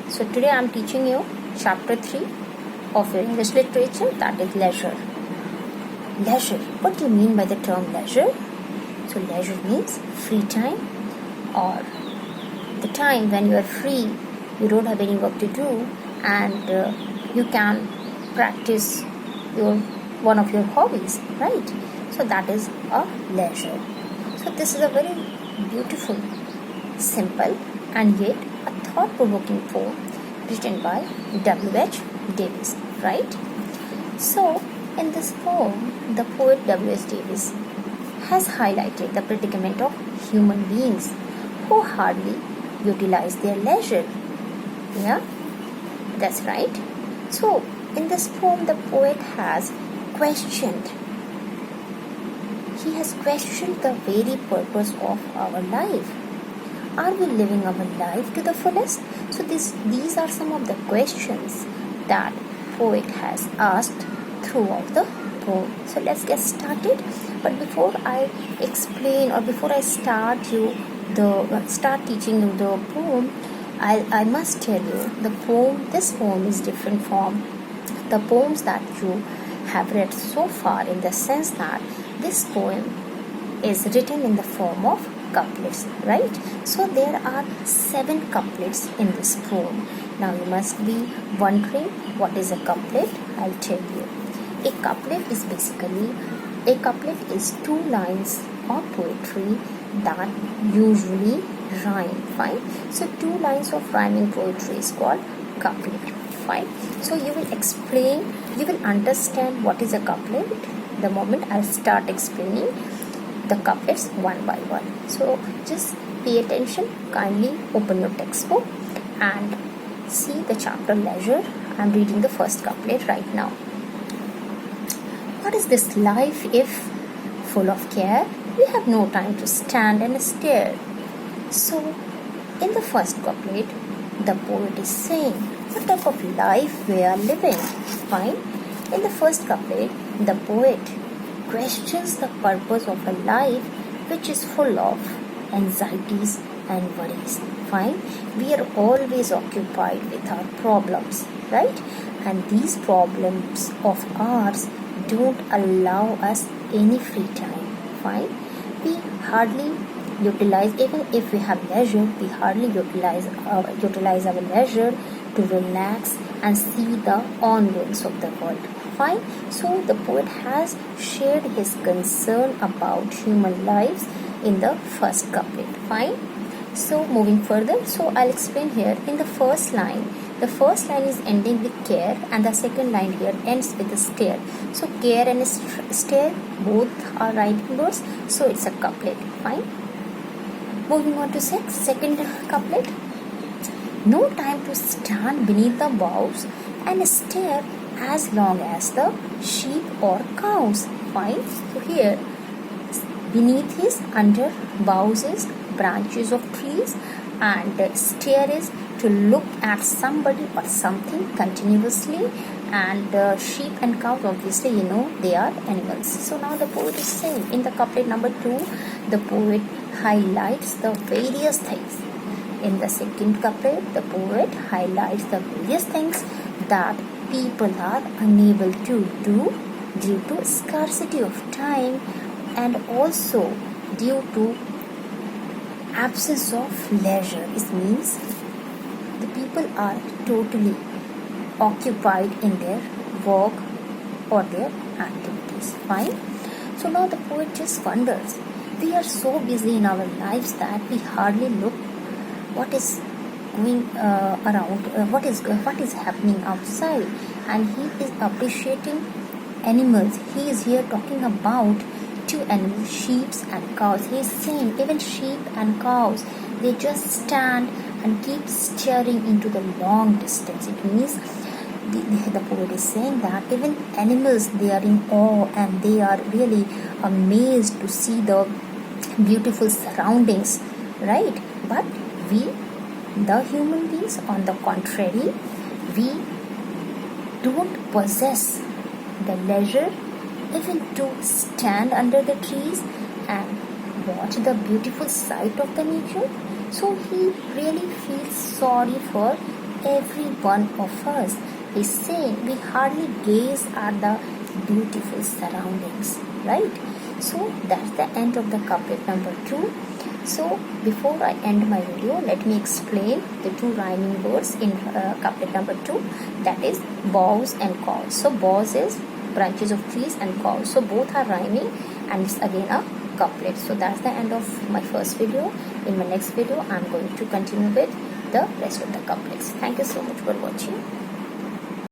So today I am teaching you chapter 3 of your English literature, that is leisure. Leisure. What do you mean by the term leisure? So leisure means free time, or the time when you are free, you don't have any work to do, and you can practice one of your hobbies, right? So that is a leisure. So this is a very beautiful, simple, and yet a thought-provoking poem written by W.H. Davis, right? So in this poem, the poet W.H. Davis has highlighted the predicament of human beings who hardly utilize their leisure. Yeah, that's right. So in this poem, the poet has questioned the very purpose of our life. Are we living our life to the fullest? So these are some of the questions that poet has asked throughout the poem. So let's get started. But before I explain, or before I start teaching you the poem, I must tell you this poem is different from the poems that you have read so far, in the sense that this poem is written in the form of couplets, right? So there are 7 couplets in this poem. Now you must be wondering, what is a couplet? I'll tell you. A couplet is 2 lines of poetry that usually rhyme, fine? So 2 lines of rhyming poetry is called couplet, fine? So you will understand what is a couplet the moment I'll start explaining the couplets one by one. So just pay attention, kindly open your textbook and see the chapter leisure. I'm reading the first couplet right now. What is this life if full of care? We have no time to stand and stare. So in the first couplet, the poet is saying what type of life we are living, fine? In the first couplet, the poet questions the purpose of a life which is full of anxieties and worries, fine? We are always occupied with our problems, right? And these problems of ours don't allow us any free time, fine? We hardly utilize, even if we have leisure, we hardly utilize our leisure to relax and see the ongoings of the world, fine? So the poet has shared his concern about human lives in the first couplet, fine? So moving further, so I'll explain here. In the first line is ending with care, and the second line here ends with a stare. So care and stare both are writing words, so it's a couplet, fine? Moving on to second couplet. No time to stand beneath the boughs and stare as long as the sheep or cows, fine? So here beneath is under, boughs is branches of trees, and stare is to look at somebody or something continuously, and sheep and cows, obviously they are animals. So now the poet is saying, in the couplet number 2, the poet highlights the various things. In the second couplet, the poet highlights the various things that people are unable to do due to scarcity of time, and also due to absence of leisure. It means the people are totally occupied in their work or their activities, fine? So now the poet just wonders, we are so busy in our lives that we hardly look what is going around, what is happening outside, and he is appreciating animals. He is here talking about 2 animals, sheep and cows. He is saying even sheep and cows, they just stand and keep staring into the long distance. It means the poet is saying that even animals, they are in awe and they are really amazed to see the beautiful surroundings, right? But we, the human beings, on the contrary, we don't possess the leisure even to stand under the trees and watch the beautiful sight of the nature. So he really feels sorry for every one of us is saying, we hardly gaze at the beautiful surroundings, right? So that's the end of the couplet number 2. So before I end my video, let me explain the two rhyming words in couplet number 2, that is boughs and caws. So boughs is branches of trees and caws, so both are rhyming and it's again a couplet. So that's the end of my first video. In my next video I'm going to continue with the rest of the couplets. Thank you so much for watching.